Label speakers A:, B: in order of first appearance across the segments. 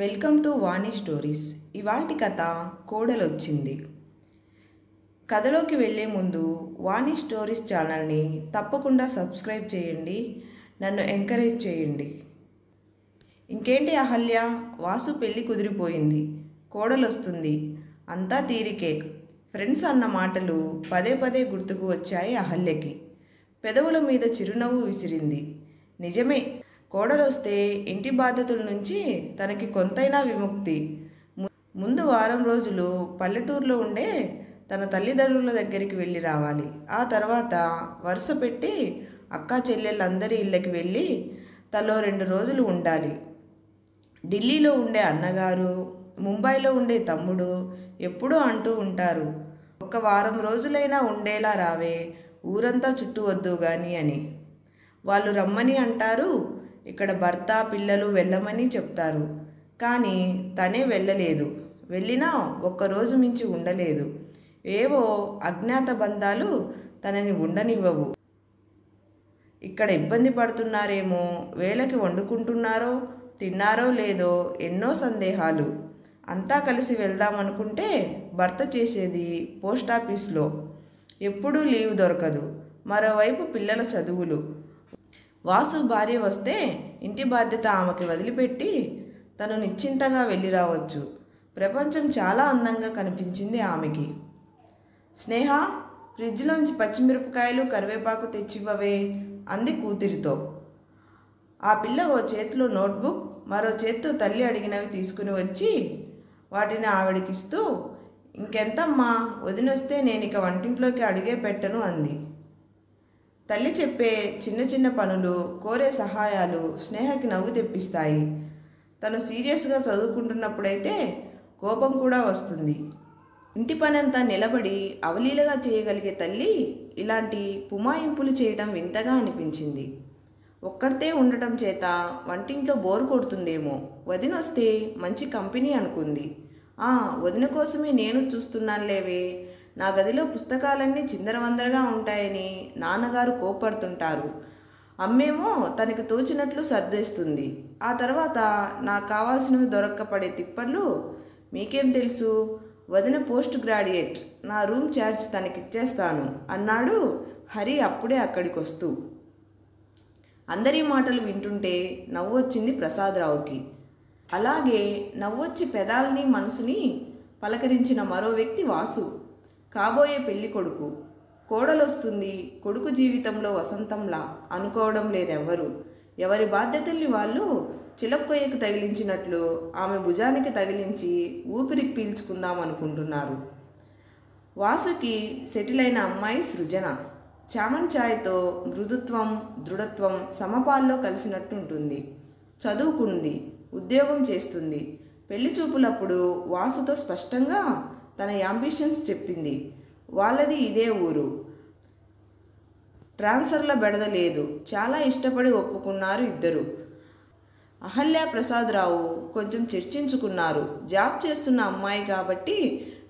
A: Welcome to Vani stories. ఇవాల్టి కథ కోడలొచ్చింది. కథలోకి వెళ్ళే ముందు వాణి స్టోరీస్ ఛానల్ని తప్పకుండా సబ్స్క్రైబ్ చేయండి, నన్ను ఎంకరేజ్ చేయండి. ఇంకేంటి అహల్య, వాసు పెళ్ళి కుదిరిపోయింది, కోడలొస్తుంది, అంతా తీరికే. ఫ్రెండ్స్ అన్న మాటలు పదే పదే గుర్తుకు వచ్చాయి అహల్యకి. పెదవుల మీద చిరునవ్వు విసిరింది. నిజమే, కోడలొస్తే ఇంటి బాధ్యతల నుంచి తనకి కొంతైనా విముక్తి. ముందు వారం రోజులు పల్లెటూరులో ఉండే తన తల్లిదండ్రుల దగ్గరికి వెళ్ళి రావాలి. ఆ తర్వాత వరుస పెట్టి అక్కా చెల్లెళ్ళందరి ఇళ్ళకి వెళ్ళి తలో 2 రోజులు ఉండాలి. ఢిల్లీలో ఉండే అన్నగారు, ముంబైలో ఉండే తమ్ముడు ఎప్పుడూ అంటూ ఉంటారు, ఒక వారం రోజులైనా ఉండేలా రావే, ఊరంతా చుట్టూ వద్దు గాని అని. వాళ్ళు రమ్మని అంటారు, ఇక్కడ భర్త పిల్లలు వెళ్ళమని చెప్తారు. కానీ తనే వెళ్ళలేదు. వెళ్ళినా ఒక్కరోజు మించి ఉండలేదు. ఏవో అజ్ఞాత బంధాలు తనని ఉండనివ్వవు. ఇక్కడ ఇబ్బంది పడుతున్నారేమో, వేళకి వండుకుంటున్నారో తిన్నారో లేదో ఎన్నో సందేహాలు. అంతా కలిసి వెళ్దామనుకుంటే భర్త చేసేది పోస్టాఫీస్లో, ఎప్పుడూ లీవ్ దొరకదు. మరోవైపు పిల్లల చదువులు. వాసు భార్య వస్తే ఇంటి బాధ్యత ఆమెకి వదిలిపెట్టి తను నిశ్చింతగా వెళ్ళి రావచ్చు. ప్రపంచం చాలా అందంగా కనిపించింది ఆమెకి. స్నేహ, ఫ్రిడ్జ్లోంచి పచ్చిమిరపకాయలు కరివేపాకు తెచ్చివ్వవే అంది కూతురితో. ఆ పిల్ల ఓ చేతిలో నోట్బుక్, మరో చేత్తో తల్లి అడిగినవి తీసుకుని వచ్చి వాటిని ఆవిడకిస్తూ, ఇంకెంతమ్మా, వదినొస్తే నేనిక వంటింట్లోకి అడిగే పెట్టను అంది. తల్లి చెప్పే చిన్న చిన్న పనులు, కోరే సహాయాలు స్నేహకి నవ్వు తెప్పిస్తాయి. తను సీరియస్గా చదువుకుంటున్నప్పుడైతే కోపం కూడా వస్తుంది. ఇంటి పనంతా నిలబడి అవలీలగా చేయగలిగే తల్లి ఇలాంటి పుమాయింపులు చేయటం వింతగా అనిపించింది. ఒక్కరితే ఉండటం చేత వంటింట్లో బోరు కొడుతుందేమో, వదినొస్తే మంచి కంపెనీ అనుకుంది. వదిన కోసమే నేను చూస్తున్నానులేవే, నా గదిలో పుస్తకాలన్నీ చిందరవందరగా ఉంటాయని నాన్నగారు కోపడుతుంటారు. అమ్మేమో తనకి తోచినట్లు సర్దేస్తుంది. ఆ తర్వాత నాకు కావాల్సినవి దొరక్కపోడే తిప్పళ్ళు. మీకేం తెలుసు, వదిన పోస్ట్ గ్రాడ్యుయేట్, నా రూమ్ ఛార్జ్ తనకిచ్చేస్తాను అన్నాడు హరి అప్పుడే అక్కడికి వస్తూ. అందరి మాటలు వింటుంటే నవ్వొచ్చింది ప్రసాదరావుకి. అలాగే నవ్వొచ్చి పెదాలని మనసుని పలకరించిన మరో వ్యక్తి వాసు, కాబోయే పెళ్లి కొడుకు. కోడలొస్తుంది, కొడుకు జీవితంలో వసంతంలా అనుకోవడం లేదెవ్వరు. ఎవరి బాధ్యతల్ని వాళ్ళు చిలక్కొయ్యకు తగిలించినట్లు ఆమె భుజానికి తగిలించి ఊపిరి పీల్చుకుందాం అనుకుంటున్నారు. వాసుకి సెటిల్ అయిన అమ్మాయి సృజన. చామన్ ఛాయ్తో మృదుత్వం దృఢత్వం సమపాల్లో కలిసినట్టుంటుంది. చదువుకుంది, ఉద్యోగం చేస్తుంది. పెళ్లి చూపులప్పుడు వాసుతో స్పష్టంగా తన యాంబిషన్స్ చెప్పింది. వాళ్ళది ఇదే ఊరు, ట్రాన్స్ఫర్ల బెడద లేదు. చాలా ఇష్టపడి ఒప్పుకున్నారు ఇద్దరు. అహల్య ప్రసాదరావు కొంచెం చర్చించుకున్నారు. జాబ్ చేస్తున్న అమ్మాయి కాబట్టి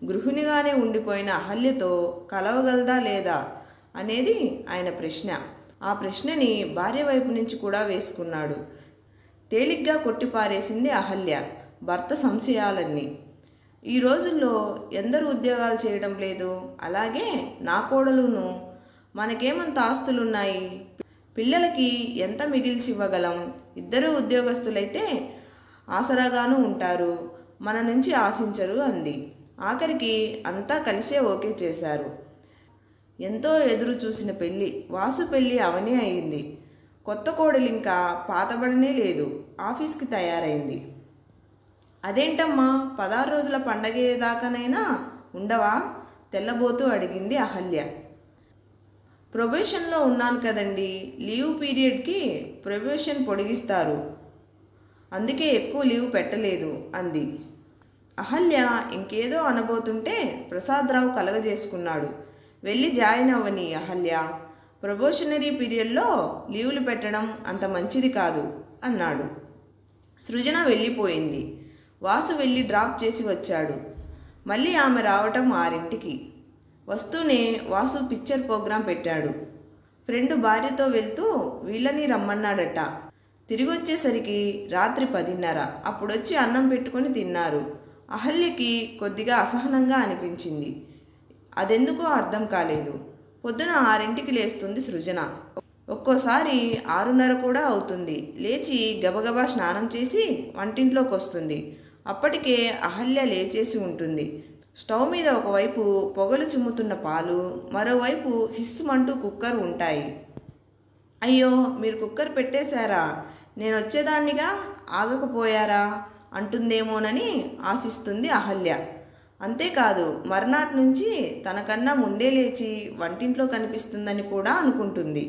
A: గృహిణిగానే ఉండిపోయిన అహల్యతో కలవగలదా లేదా అనేది ఆయన ప్రశ్న. ఆ ప్రశ్నని భార్య వైపు నుంచి కూడా వేసుకున్నాడు. తేలిగ్గా కొట్టిపారేసింది అహల్య భర్త సంశయాలన్నీ. ఈ రోజుల్లో ఎందరు ఉద్యోగాలు చేయడం లేదు, అలాగే నా కోడలును. మనకేమంత ఆస్తులున్నాయి, పిల్లలకి ఎంత మిగిల్చి ఇవ్వగలం? ఇద్దరూ ఉద్యోగస్తులైతే ఆసరాగాను ఉంటారు, మన నుంచి ఆశించరు అంది. ఆఖరికి అంతా కలిసే ఓకే చేశారు. ఎంతో ఎదురు చూసిన పెళ్ళి, వాసు పెళ్ళి అవనే అయింది. కొత్త కోడలింకా పాతబడనే లేదు, ఆఫీస్కి తయారైంది. అదేంటమ్మా, 16 రోజుల పండగేదాకానైనా ఉండవా? తెల్లబోతూ అడిగింది అహల్య. ప్రొబేషన్లో ఉన్నాను కదండి, లీవ్ పీరియడ్కి ప్రొబేషన్ పొడిగిస్తారు, అందుకే ఎక్కువ లీవ్ పెట్టలేదు అంది. అహల్య ఇంకేదో అనబోతుంటే ప్రసాదరావు కలగజేసుకున్నాడు. వెళ్ళి జాయిన్ అవ్వని అహల్య, ప్రొబేషనరీ పీరియడ్లో లీవులు పెట్టడం అంత మంచిది కాదు అన్నాడు. సృజన వెళ్ళిపోయింది. వాసు వెళ్ళి డ్రాప్ చేసి వచ్చాడు. మళ్ళీ ఆమె రావటం 6ంటికి. వస్తూనే వాసు పిక్చర్ ప్రోగ్రాం పెట్టాడు. ఫ్రెండ్ భార్యతో వెళ్తూ వీళ్ళని రమ్మన్నాడట. తిరిగొచ్చేసరికి రాత్రి 10:30. అప్పుడొచ్చి అన్నం పెట్టుకొని తిన్నారు. అహల్యకి కొద్దిగా అసహనంగా అనిపించింది. అదెందుకో అర్థం కాలేదు. పొద్దున 6ంటికి లేస్తుంది సృజన. ఒక్కోసారి 6:30 కూడా అవుతుంది. లేచి గబగబా స్నానం చేసి వంటింట్లోకి వస్తుంది. అప్పటికే అహల్య లేచేసి ఉంటుంది. స్టవ్ మీద ఒకవైపు పొగలు చిమ్ముతున్న పాలు, మరోవైపు హిస్సుమంటూ కుక్కర్ ఉంటాయి. అయ్యో, మీరు కుక్కర్ పెట్టేశారా? నేను వచ్చేదాన్నిగా, ఆగకపోయారా అంటుందేమోనని ఆశిస్తుంది అహల్య. అంతేకాదు, మర్నాటి నుంచి తనకన్నా ముందే లేచి వంటింట్లో కనిపిస్తుందని కూడా అనుకుంటుంది.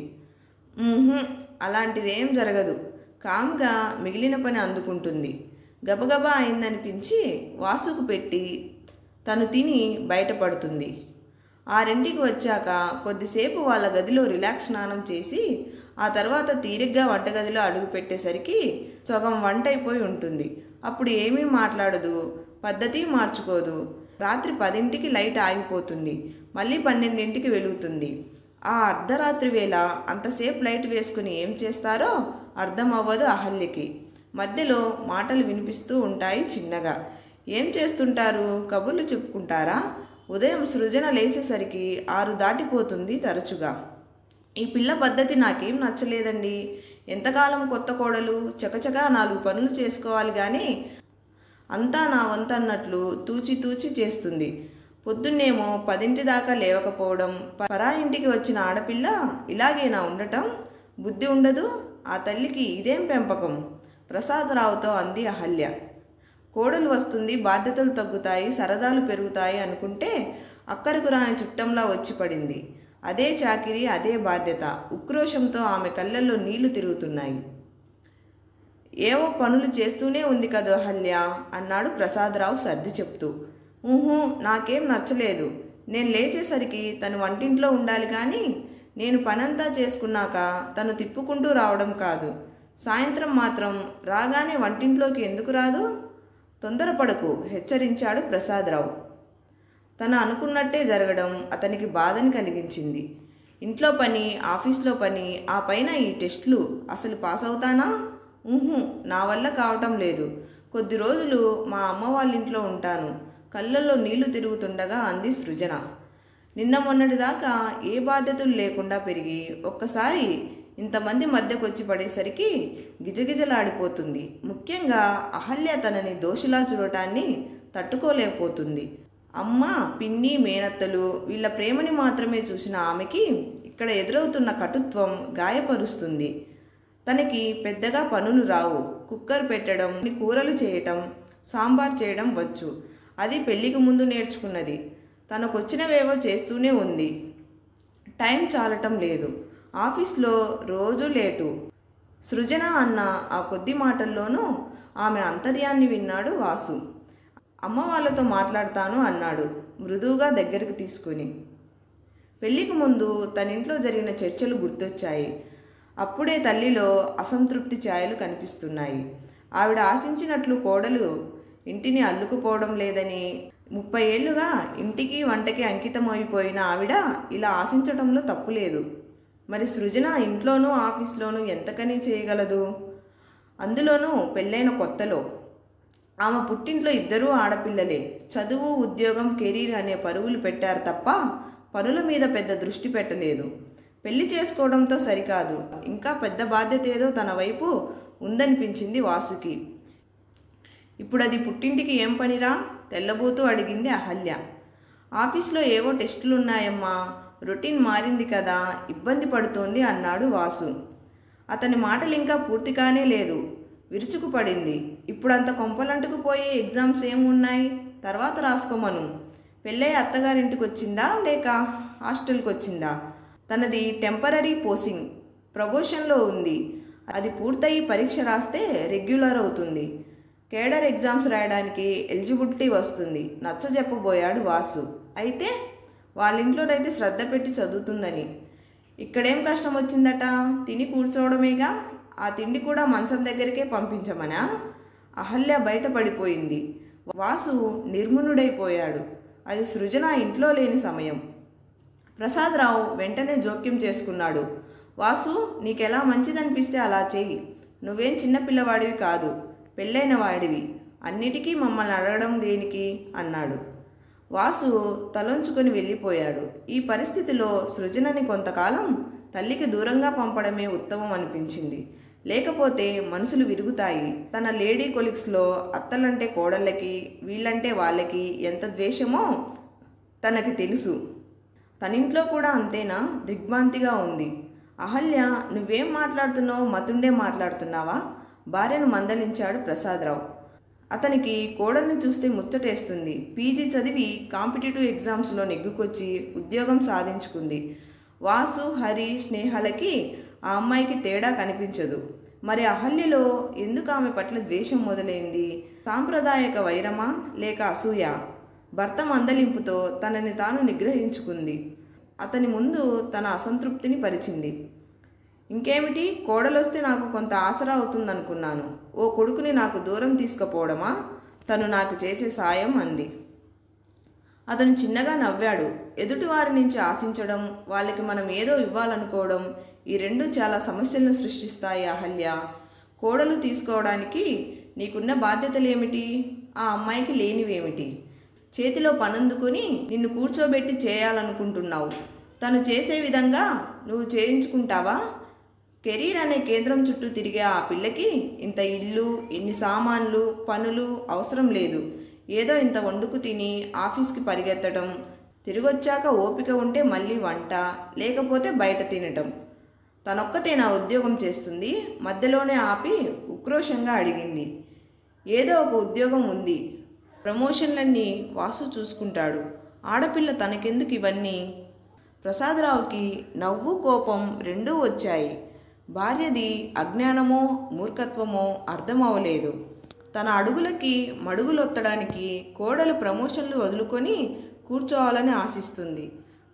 A: అలాంటిదేం జరగదు. కామ్గా మిగిలిన పని అందుకుంటుంది. గబగబా అయిందనిపించి వాసుకు పెట్టి తను తిని బయటపడుతుంది. 6ంటికి వచ్చాక కొద్దిసేపు వాళ్ళ గదిలో రిలాక్స్ స్నానం చేసి ఆ తర్వాత తీరిగ్గా వంటగదిలో అడుగు పెట్టేసరికి సగం వంట అయిపోయి ఉంటుంది. అప్పుడు ఏమీ మాట్లాడదు, పద్ధతి మార్చుకోదు. రాత్రి 10ంటికి లైట్ ఆగిపోతుంది. మళ్ళీ 12ంటికి వెలుగుతుంది. ఆ అర్ధరాత్రి వేళ అంతసేపు లైట్ వేసుకుని ఏం చేస్తారో అర్థం అవ్వదు అహల్యకి. మధ్యలో మాటలు వినిపిస్తూ ఉంటాయి చిన్నగా. ఏం చేస్తుంటారు? కబుర్లు చెప్పుకుంటారా? ఉదయం సృజన లేచేసరికి 6 దాటిపోతుంది తరచుగా. ఈ పిల్ల పద్ధతి నాకేం నచ్చలేదండి. ఎంతకాలం కొత్త కోడలు, చకచకా 4 పనులు చేసుకోవాలి కానీ అంతా నా వంతన్నట్లు తూచి తూచి చేస్తుంది. పొద్దున్నేమో 10ంటి దాకా లేవకపోవడం. పరాయింటికి వచ్చిన ఆడపిల్ల ఇలాగేనా ఉండటం? బుద్ధి ఉండదు. ఆ తల్లికి ఇదేం పెంపకం? ప్రసాదరావుతో అంది అహల్య. కోడలు వస్తుంది, బాధ్యతలు తగ్గుతాయి, సరదాలు పెరుగుతాయి అనుకుంటే అక్కరకు రాని చుట్టంలా వచ్చి పడింది. అదే చాకిరీ, అదే బాధ్యత. ఉక్రోషంతో ఆమె కళ్ళల్లో నీళ్లు తిరుగుతున్నాయి. ఏవో పనులు చేస్తూనే ఉంది కదా అహల్య అన్నాడు ప్రసాదరావు సర్ది చెప్తూ. నాకేం నచ్చలేదు. నేను లేచేసరికి తను వంటింట్లో ఉండాలి కానీ నేను పనంతా చేసుకున్నాక తను తిప్పుకుంటూ రావడం కాదు. సాయంత్రం మాత్రం రాగానే వంటింట్లోకి ఎందుకు రాదు? తొందరపడకు, హెచ్చరించాడు ప్రసాదరావు. తను అనుకున్నట్టే జరగడం అతనికి బాధని కలిగించింది. ఇంట్లో పని, ఆఫీస్లో పని, ఆ పైన ఈ టెస్టులు. అసలు పాస్ అవుతానా? నా వల్ల కావటం లేదు. కొద్ది రోజులు మా అమ్మ వాళ్ళ ఇంట్లో ఉంటాను. కళ్ళల్లో నీళ్లు తిరుగుతుండగా అంది సృజన. నిన్న మొన్నటిదాకా ఏ బాధ్యతలు లేకుండా పెరిగి ఒక్కసారి ఇంతమంది మధ్యకొచ్చి పడేసరికి గిజగిజలాడిపోతుంది. ముఖ్యంగా అహల్య తనని దోషిలా చూడటాన్ని తట్టుకోలేకపోతుంది. అమ్మ, పిన్ని, మేనత్తలు వీళ్ళ ప్రేమని మాత్రమే చూసిన ఆమెకి ఇక్కడ ఎదురవుతున్న కటుత్వం గాయపరుస్తుంది. తనకి పెద్దగా పనులు రావు. కుక్కర్ పెట్టడం, కూరలు చేయటం, సాంబార్ చేయడం వచ్చు. అది పెళ్లికి ముందు నేర్చుకున్నది. తనకొచ్చినవేవో చేస్తూనే ఉంది. టైం చాలటం లేదు. ఆఫీస్లో రోజు లేటు. సృజన అన్న ఆ కొద్ది మాటల్లోనూ ఆమె అంతర్యాన్ని విన్నాడు వాసు. అమ్మ వాళ్ళతో మాట్లాడతాను అన్నాడు మృదువుగా దగ్గరికి తీసుకుని. పెళ్లికి ముందు తనింట్లో జరిగిన చర్చలు గుర్తొచ్చాయి. అప్పుడే తల్లిలో అసంతృప్తి ఛాయలు కనిపిస్తున్నాయి. ఆవిడ ఆశించినట్లు కోడలు ఇంటిని అల్లుకుపోవడం లేదని, 30 ఏళ్లుగా ఇంటికి వంటకి అంకితమైపోయిన ఆవిడ ఇలా ఆశించడంలో తప్పులేదు. మరి సృజన ఇంట్లోనూ ఆఫీస్లోనూ ఎంతకని చేయగలదు? అందులోనూ పెళ్ళైన కొత్తలో. ఆమె పుట్టింట్లో ఇద్దరూ ఆడపిల్లలే. చదువు, ఉద్యోగం, కెరీర్ అనే పరుగులు పెట్టారు తప్ప పనుల మీద పెద్ద దృష్టి పెట్టలేదు. పెళ్లి చేసుకోవడంతో సరికాదు, ఇంకా పెద్ద బాధ్యత ఏదో తన వైపు ఉందనిపించింది వాసుకి. ఇప్పుడది పుట్టింటికి ఏం పనిరా? తెల్లబోతూ అడిగింది అహల్య. ఆఫీస్లో ఏవో టెస్టులున్నాయమ్మా, రొటీన్ మారింది కదా, ఇబ్బంది పడుతోంది అన్నాడు వాసు. అతని మాటలు ఇంకా పూర్తిగానే లేదు. విరుచుకుపడింది. ఇప్పుడంత కొంపలంటుకుపోయే ఎగ్జామ్స్ ఏమున్నాయి? తర్వాత రాసుకోమను. పెళ్ళై అత్తగారింటికి వచ్చిందా లేక హాస్టల్కి వచ్చిందా? తనది టెంపరరీ పోస్టింగ్, ప్రమోషన్లో ఉంది. అది పూర్తయి పరీక్ష రాస్తే రెగ్యులర్ అవుతుంది. కేడర్ ఎగ్జామ్స్ రాయడానికి ఎలిజిబిలిటీ వస్తుంది నచ్చజెప్పబోయాడు వాసు. అయితే వాళ్ళింట్లోనైతే శ్రద్ధ పెట్టి చదువుతుందని. ఇక్కడేం కష్టం వచ్చిందట? తిని కూర్చోవడమేగా. ఆ తిండి కూడా మంచం దగ్గరికే పంపించమనా? అహల్య బయటపడిపోయింది. వాసు నిర్మునుడైపోయాడు. అది సృజన ఇంట్లో లేని సమయం. ప్రసాదరావు వెంటనే జోక్యం చేసుకున్నాడు. వాసు, నీకెలా మంచిదనిపిస్తే అలా చెయ్యి. నువ్వేం చిన్నపిల్లవాడివి కాదు, పెళ్ళైన వాడివి, అన్నిటికీ మమ్మల్ని అడగడం దేనికి అన్నాడు. వాసు తలొంచుకొని వెళ్ళిపోయాడు. ఈ పరిస్థితిలో సృజనని కొంతకాలం తల్లికి దూరంగా పంపడమే ఉత్తమం అనిపించింది. లేకపోతే మనసులు విరుగుతాయి. తన లేడీ కొలీగ్స్లో అత్తలంటే కోడళ్ళకి, వీళ్ళంటే వాళ్ళకి ఎంత ద్వేషమో తనకి తెలుసు. తనింట్లో కూడా అంతేనా? దిగ్భ్రాంతిగా ఉంది. అహల్య, నువ్వేం మాట్లాడుతున్నావు? మతుండే మాట్లాడుతున్నావా? భార్యను మందలించాడు ప్రసాదరావు. అతనికి కోడల్ని చూస్తే ముచ్చటేస్తుంది. పీజీ చదివి కాంపిటేటివ్ ఎగ్జామ్స్లో నెగ్గుకొచ్చి ఉద్యోగం సాధించుకుంది. వాసు, హరి, స్నేహలకి ఆ అమ్మాయికి తేడా కనిపించదు. మరి అహల్యలో ఎందుకు ఆమె పట్ల ద్వేషం మొదలైంది? సాంప్రదాయక వైరమా లేక అసూయ? భర్త మందలింపుతో తనని తాను నిగ్రహించుకుంది. అతని ముందు తన అసంతృప్తిని పరిచింది. ఇంకేమిటి, కోడలొస్తే నాకు కొంత ఆసరా అవుతుందనుకున్నాను. ఓ కొడుకుని నాకు దూరం తీసుకుపోవడమా తను నాకు చేసే సాయం అంది. అతను చిన్నగా నవ్వాడు. ఎదుటివారి నుంచి ఆశించడం, వాళ్ళకి మనం ఏదో ఇవ్వాలనుకోవడం, ఈ రెండు చాలా సమస్యలను సృష్టిస్తాయి అహల్య. కోడలు తీసుకోవడానికి నీకున్న బాధ్యతలేమిటి? ఆ అమ్మాయికి లేనివేమిటి? చేతిలో పనందుకొని నిన్ను కూర్చోబెట్టి చేయాలనుకుంటున్నావు. తను చేసే విధంగా నువ్వు చేయించుకుంటావా? కెరీర్ అనే కేంద్రం చుట్టూ తిరిగే ఆ పిల్లకి ఇంత ఇల్లు, ఇన్ని సామాన్లు, పనులు అవసరం లేదు. ఏదో ఇంత వండుకు తిని ఆఫీస్కి పరిగెత్తడం, తిరిగొచ్చాక ఓపిక ఉంటే మళ్ళీ వంట, లేకపోతే బయట తినటం. తనొక్కతేనా ఉద్యోగం చేస్తుంది? మధ్యలోనే ఆపి ఉక్రోషంగా అడిగింది. ఏదో ఒక ఉద్యోగం ఉంది, ప్రమోషన్లన్నీ వాసు చూసుకుంటాడు. ఆడపిల్ల తనకెందుకు ఇవన్నీ? ప్రసాదరావుకి నవ్వు, కోపం రెండూ వచ్చాయి. భార్యది అజ్ఞానమో మూర్ఖత్వమో అర్థమవలేదు. తన అడుగులకి మడుగులొత్తడానికి కోడలు ప్రమోషన్లు వదులుకొని కూర్చోవాలని ఆశిస్తుంది.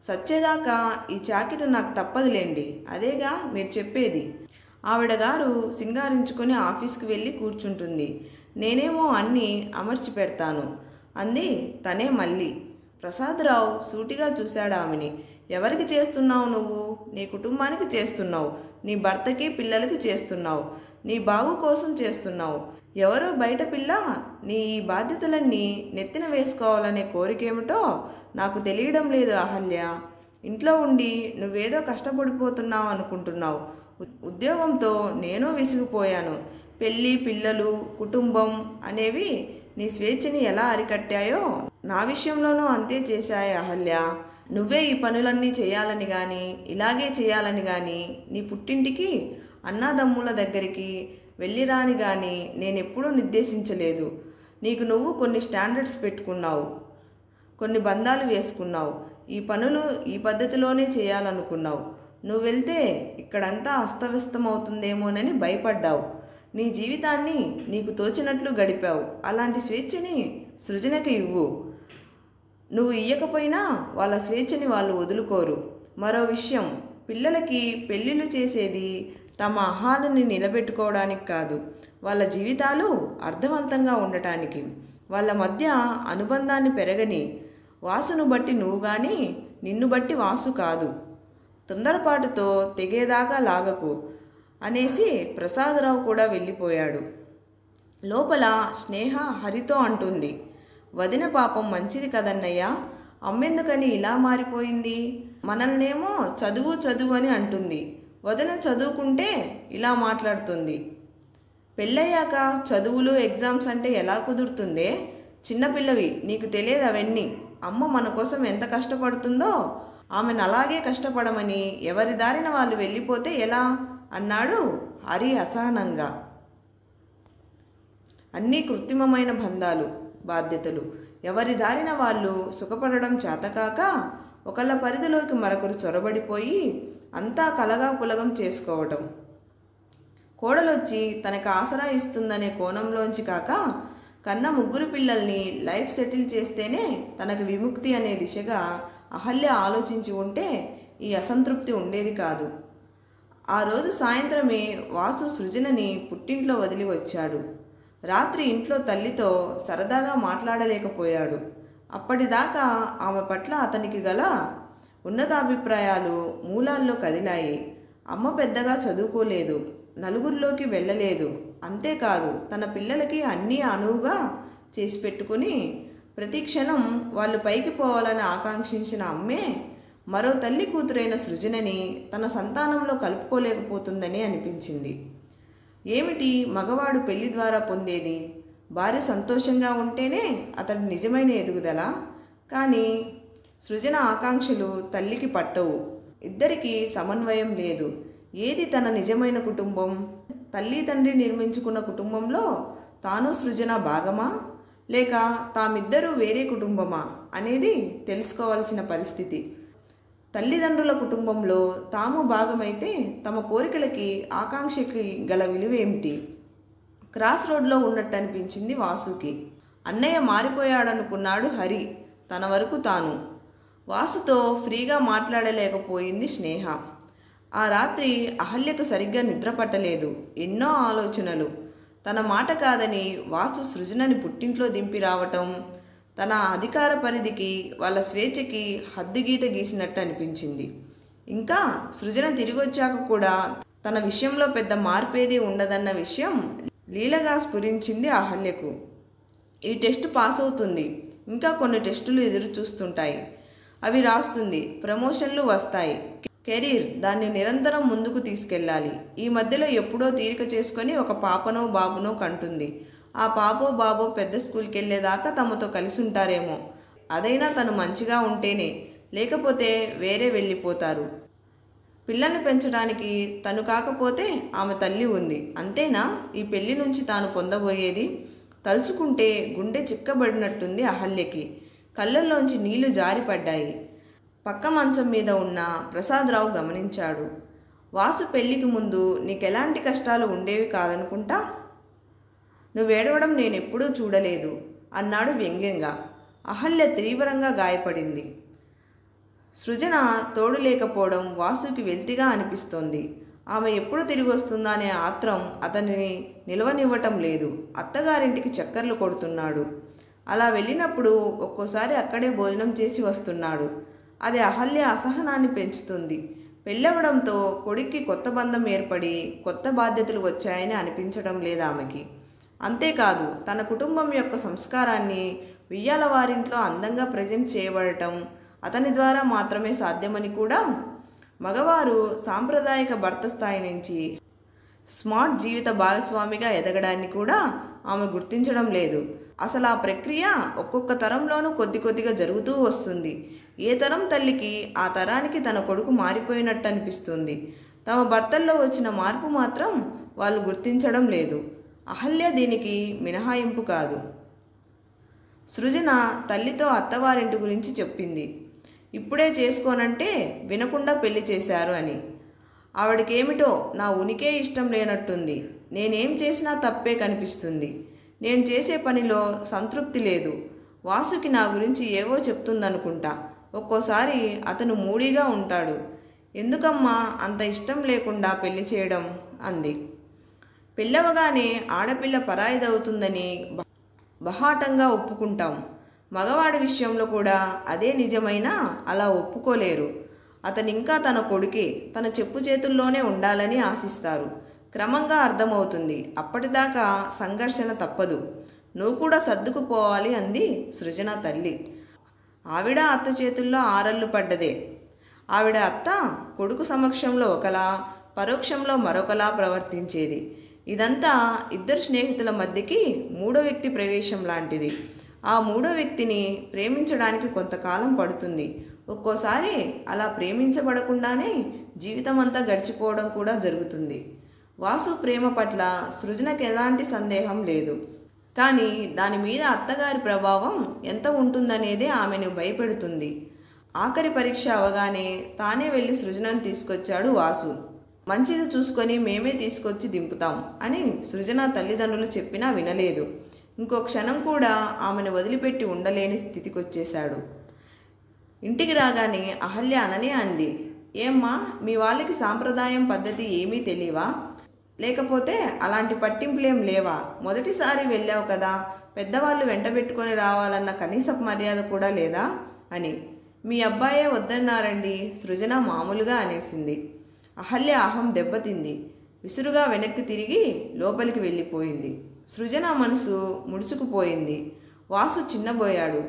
A: సచ్చేదాకా ఈ చాకిరి నాకు తప్పదులేండి, అదేగా మీరు చెప్పేది. ఆవిడ గారు సింగారించుకొని ఆఫీస్కి వెళ్ళి కూర్చుంటుంది. నేనేమో అన్నీ అమర్చి పెడతాను అంది తనే మళ్ళీ. ప్రసాదరావు సూటిగా చూశాడు ఆమెని. ఎవరికి చేస్తున్నావు నువ్వు? నీ కుటుంబానికి చేస్తున్నావు, నీ భర్తకి పిల్లలకి చేస్తున్నావు, నీ బాగు కోసం చేస్తున్నావు. ఎవరో బయట పిల్ల నీ ఈ బాధ్యతలన్నీ నెత్తిన వేసుకోవాలనే కోరికేమిటో నాకు తెలియడం లేదు అహల్య. ఇంట్లో ఉండి నువ్వేదో కష్టపడిపోతున్నావు అనుకుంటున్నావు. ఉద్యోగంతో నేను విసిగిపోయాను. పెళ్ళి, పిల్లలు, కుటుంబం అనేవి నీ స్వేచ్ఛని ఎలా అరికట్టాయో నా విషయంలోనూ అంతే చేశాయి అహల్య. నువ్వే ఈ పనులన్నీ చేయాలని కానీ, ఇలాగే చేయాలని కానీ, నీ పుట్టింటికి అన్నాదమ్ముల దగ్గరికి వెళ్ళిరాని కానీ నేనెప్పుడూ నిర్దేశించలేదు. నీకు నువ్వు కొన్ని స్టాండర్డ్స్ పెట్టుకున్నావు, కొన్ని బంధాలు వేసుకున్నావు. ఈ పనులు ఈ పద్ధతిలోనే చేయాలనుకున్నావు. నువ్వు వెళ్తే ఇక్కడంతా అస్తవ్యస్తమవుతుందేమోనని భయపడ్డావు. నీ జీవితాన్ని నీకు తోచినట్లు గడిపావు. అలాంటి స్వేచ్ఛని సృజనకి ఇవ్వు. నువ్వు ఇయ్యకపోయినా వాళ్ళ స్వేచ్ఛని వాళ్ళు వదులుకోరు. మరో విషయం, పిల్లలకి పెళ్ళిళ్ళు చేసేది తమ అహాలని నిలబెట్టుకోవడానికి కాదు, వాళ్ళ జీవితాలు అర్థవంతంగా ఉండటానికి, వాళ్ళ మధ్య అనుబంధాన్ని పెరగని. వాసును బట్టి నువ్వు కానీ, నిన్ను బట్టి వాసు కాదు. తొందరపాటుతో తెగేదాకా లాగకు అనేసి ప్రసాదరావు కూడా వెళ్ళిపోయాడు. లోపల స్నేహ హరితో అంటుంది, వదిన పాపం మంచిది కదన్నయ్య, అమ్మెందుకని ఇలా మారిపోయింది? మనల్నేమో చదువు చదువు అని అంటుంది. వదిన చదువుకుంటే ఇలా మాట్లాడుతుంది. పెళ్ళయ్యాక చదువులు, ఎగ్జామ్స్ అంటే ఎలా కుదురుతుందే? చిన్నపిల్లవి, నీకు తెలియదు అవన్నీ. అమ్మ మన కోసం ఎంత కష్టపడుతుందో ఆమెను అలాగే కష్టపడమని ఎవరి దారిన వాళ్ళు వెళ్ళిపోతే ఎలా అన్నాడు హరి అసహనంగా. అన్నీ కృత్రిమమైన బంధాలు, బాధ్యతలు. ఎవరి దారిన వాళ్ళు సుఖపడడం చేతకాక ఒకళ్ళ పరిధిలోకి మరొకరు చొరబడిపోయి అంతా కలగా పులగం చేసుకోవటం. కోడలొచ్చి తనకు ఆసరా ఇస్తుందనే కోణంలోంచి కాక, కన్న ముగ్గురు పిల్లల్ని లైఫ్ సెటిల్ చేస్తేనే తనకు విముక్తి అనే దిశగా అహల్య ఆలోచించి ఉంటే ఈ అసంతృప్తి ఉండేది కాదు. ఆ రోజు సాయంత్రమే వాసు సృజనని పుట్టింట్లో వదిలి వచ్చాడు. రాత్రి ఇంట్లో తల్లితో సరదాగా మాట్లాడలేకపోయాడు. అప్పటిదాకా ఆమె పట్ల అతనికి గల ఉన్నతాభిప్రాయాలు మూలాల్లో కదిలాయి. అమ్మ పెద్దగా చదువుకోలేదు, నలుగురిలోకి వెళ్ళలేదు. అంతేకాదు తన పిల్లలకి అన్నీ అనువుగా చేసి పెట్టుకుని ప్రతి క్షణం వాళ్ళు పైకి పోవాలని ఆకాంక్షించిన అమ్మే మరో తల్లి కూతురైన సృజనని తన సంతానంలో కలుపుకోలేకపోతుందని అనిపించింది. ఏమిటి మగవాడు పెళ్లి ద్వారా పొందేది? భార్య సంతోషంగా ఉంటేనే అతడి నిజమైన ఎదుగుదల. కానీ సృజన ఆకాంక్షలు తల్లికి పట్టవు. ఇద్దరికీ సమన్వయం లేదు. ఏది తన నిజమైన కుటుంబం? తల్లి తండ్రి నిర్మించుకున్న కుటుంబంలో తాను సృజన భాగమా, లేక తామిద్దరూ వేరే కుటుంబమా అనేది తెలుసుకోవాల్సిన పరిస్థితి. తల్లిదండ్రుల కుటుంబంలో తాము భాగమైతే తమ కోరికలకి ఆకాంక్షకి గల విలువేమిటి? క్రాస్ రోడ్లో ఉన్నట్టు అనిపించింది వాసుకి. అన్నయ్య మారిపోయాడనుకున్నాడు హరి తన వరకు తాను. వాసుతో ఫ్రీగా మాట్లాడలేకపోయింది స్నేహ. ఆ రాత్రి అహల్యకు సరిగ్గా నిద్ర పట్టలేదు. ఎన్నో ఆలోచనలు. తన మాట కాదని వాసు సృజనని పుట్టింట్లో దింపి రావటం తన అధికార పరిధికి, వాళ్ళ స్వేచ్ఛకి హద్దుగీత గీసినట్టు అనిపించింది. ఇంకా సృజన తిరిగొచ్చాక కూడా తన విషయంలో పెద్ద మార్పేది ఉండదన్న విషయం లీలగా స్ఫురించింది అహల్యకు. ఈ టెస్ట్ పాస్ అవుతుంది, ఇంకా కొన్ని టెస్టులు ఎదురు చూస్తుంటాయి. అవి రాస్తుంది, ప్రమోషన్లు వస్తాయి. కెరీర్ దాన్ని నిరంతరం ముందుకు తీసుకెళ్ళాలి. ఈ మధ్యలో ఎప్పుడో తీరిక చేసుకొని ఒక పాపనో బాబునో కంటుంది. ఆ పాపో బాబో పెద్ద స్కూల్కి వెళ్ళేదాకా తమతో కలిసి ఉంటారేమో. అదైనా తను మంచిగా ఉంటేనే, లేకపోతే వేరే వెళ్ళిపోతారు. పిల్లల్ని పెంచడానికి తను కాకపోతే ఆమె తల్లి ఉంది. అంతేనా ఈ పెళ్లి నుంచి తాను పొందబోయేది? తలుచుకుంటే గుండె చిక్కబడినట్టుంది అహల్యకి. కళ్ళల్లోంచి నీళ్లు జారిపడ్డాయి. పక్క మంచం మీద ఉన్న ప్రసాదరావు గమనించాడు. వాసు పెళ్లికి ముందు నీకెలాంటి కష్టాలు ఉండేవి కాదనుకుంటా. నువ్వేడవడం నేనెప్పుడూ చూడలేదు అన్నాడు వ్యంగ్యంగా. అహల్య తీవ్రంగా గాయపడింది. సృజన తోడు లేకపోవడం వాసుకి వెల్తిగా అనిపిస్తోంది. ఆమె ఎప్పుడు తిరిగి వస్తుందా అనే ఆత్రం అతనిని నిలవనివ్వటం లేదు. అత్తగారింటికి చక్కర్లు కొడుతున్నాడు. అలా వెళ్ళినప్పుడు ఒక్కోసారి అక్కడే భోజనం చేసి వస్తున్నాడు. అది అహల్య అసహనాన్ని పెంచుతుంది. పెళ్ళవడంతో కొడుక్కి కొత్త బంధం ఏర్పడి కొత్త బాధ్యతలు వచ్చాయని అనిపించడం లేదు ఆమెకి. అంతేకాదు తన కుటుంబం యొక్క సంస్కారాన్ని వియ్యాల వారింట్లో అందంగా ప్రజెంట్ చేయబడటం అతని ద్వారా మాత్రమే సాధ్యమని కూడా, మగవారు సాంప్రదాయిక భర్త స్థాయి నుంచి స్మార్ట్ జీవిత భాగస్వామిగా ఎదగడాన్ని కూడా ఆమె గుర్తించడం లేదు. అసలు ఆ ప్రక్రియ ఒక్కొక్క తరంలోనూ కొద్ది కొద్దిగా జరుగుతూ వస్తుంది. ఏ తరం తల్లికి ఆ తరానికి తన కొడుకు మారిపోయినట్టు అనిపిస్తుంది. తమ భర్తల్లో వచ్చిన మార్పు మాత్రం వాళ్ళు గుర్తించడం లేదు. అహల్య దీనికి మినహాయింపు కాదు. సృజన తల్లితో అత్తవారింటి గురించి చెప్పింది. ఇప్పుడే చేసుకోనంటే వినకుండా పెళ్లి చేశారు అని. ఆవిడకేమిటో నా ఉనికే ఇష్టం లేనట్టుంది. నేనేం చేసినా తప్పే కనిపిస్తుంది. నేను చేసే పనిలో సంతృప్తి లేదు. వాసుకి నా గురించి ఏవో చెప్తుందనుకుంటా. ఒక్కోసారి అతను మూడీగా ఉంటాడు. ఎందుకమ్మా అంత ఇష్టం లేకుండా పెళ్లి చేయడం అంది. పెళ్ళవగానే ఆడపిల్ల పరాయిదవుతుందని బహాటంగా ఒప్పుకుంటాం. మగవాడి విషయంలో కూడా అదే నిజమైనా అలా ఒప్పుకోలేరు. అతనింకా తన కొడుకే, తన చెప్పు చేతుల్లోనే ఉండాలని ఆశిస్తారు. క్రమంగా అర్థమవుతుంది. అప్పటిదాకా సంఘర్షణ తప్పదు. నువ్వు కూడా సర్దుకుపోవాలి అంది సృజన తల్లి. ఆవిడ అత్త చేతుల్లో ఆరళ్ళు పడ్డదే. ఆవిడ అత్త కొడుకు సమక్షంలో ఒకలా, పరోక్షంలో మరొకలా ప్రవర్తించేది. ఇదంతా ఇద్దరు స్నేహితుల మధ్యకి మూడో వ్యక్తి ప్రవేశం లాంటిది. ఆ మూడో వ్యక్తిని ప్రేమించడానికి కొంతకాలం పడుతుంది. ఒక్కోసారి అలా ప్రేమించబడకుండానే జీవితం అంతా గడిచిపోవడం కూడా జరుగుతుంది. వాసు ప్రేమ పట్ల సృజనకు ఎలాంటి సందేహం లేదు. కానీ దాని మీద అత్తగారి ప్రభావం ఎంత ఉంటుందనేదే ఆమెను భయపెడుతుంది. ఆఖరి పరీక్ష అవగానే తానే వెళ్ళి సృజనను తీసుకొచ్చాడు వాసు. మంచిది చూసుకొని మేమే తీసుకొచ్చి దింపుతాం అని సృజన తల్లిదండ్రులు చెప్పినా వినలేదు. ఇంకో క్షణం కూడా ఆమెను వదిలిపెట్టి ఉండలేని స్థితికొచ్చేశాడు. ఇంటికి రాగానే అహల్య అననే అంది, ఏమ్మా మీ వాళ్ళకి సాంప్రదాయం పద్ధతి ఏమీ తెలియవా? లేకపోతే అలాంటి పట్టింపులేం లేవా? మొదటిసారి వెళ్ళావు కదా, పెద్దవాళ్ళు వెంటబెట్టుకొని రావాలన్న కనీసపు మర్యాద కూడా లేదా అని. మీ అబ్బాయే వద్దన్నారండి సృజన మామూలుగా అనేసింది. అహల్య అహం దెబ్బతింది. విసురుగా వెనక్కి తిరిగి లోపలికి వెళ్ళిపోయింది. సృజన మనసు ముడుచుకుపోయింది. వాసు చిన్నబోయాడు.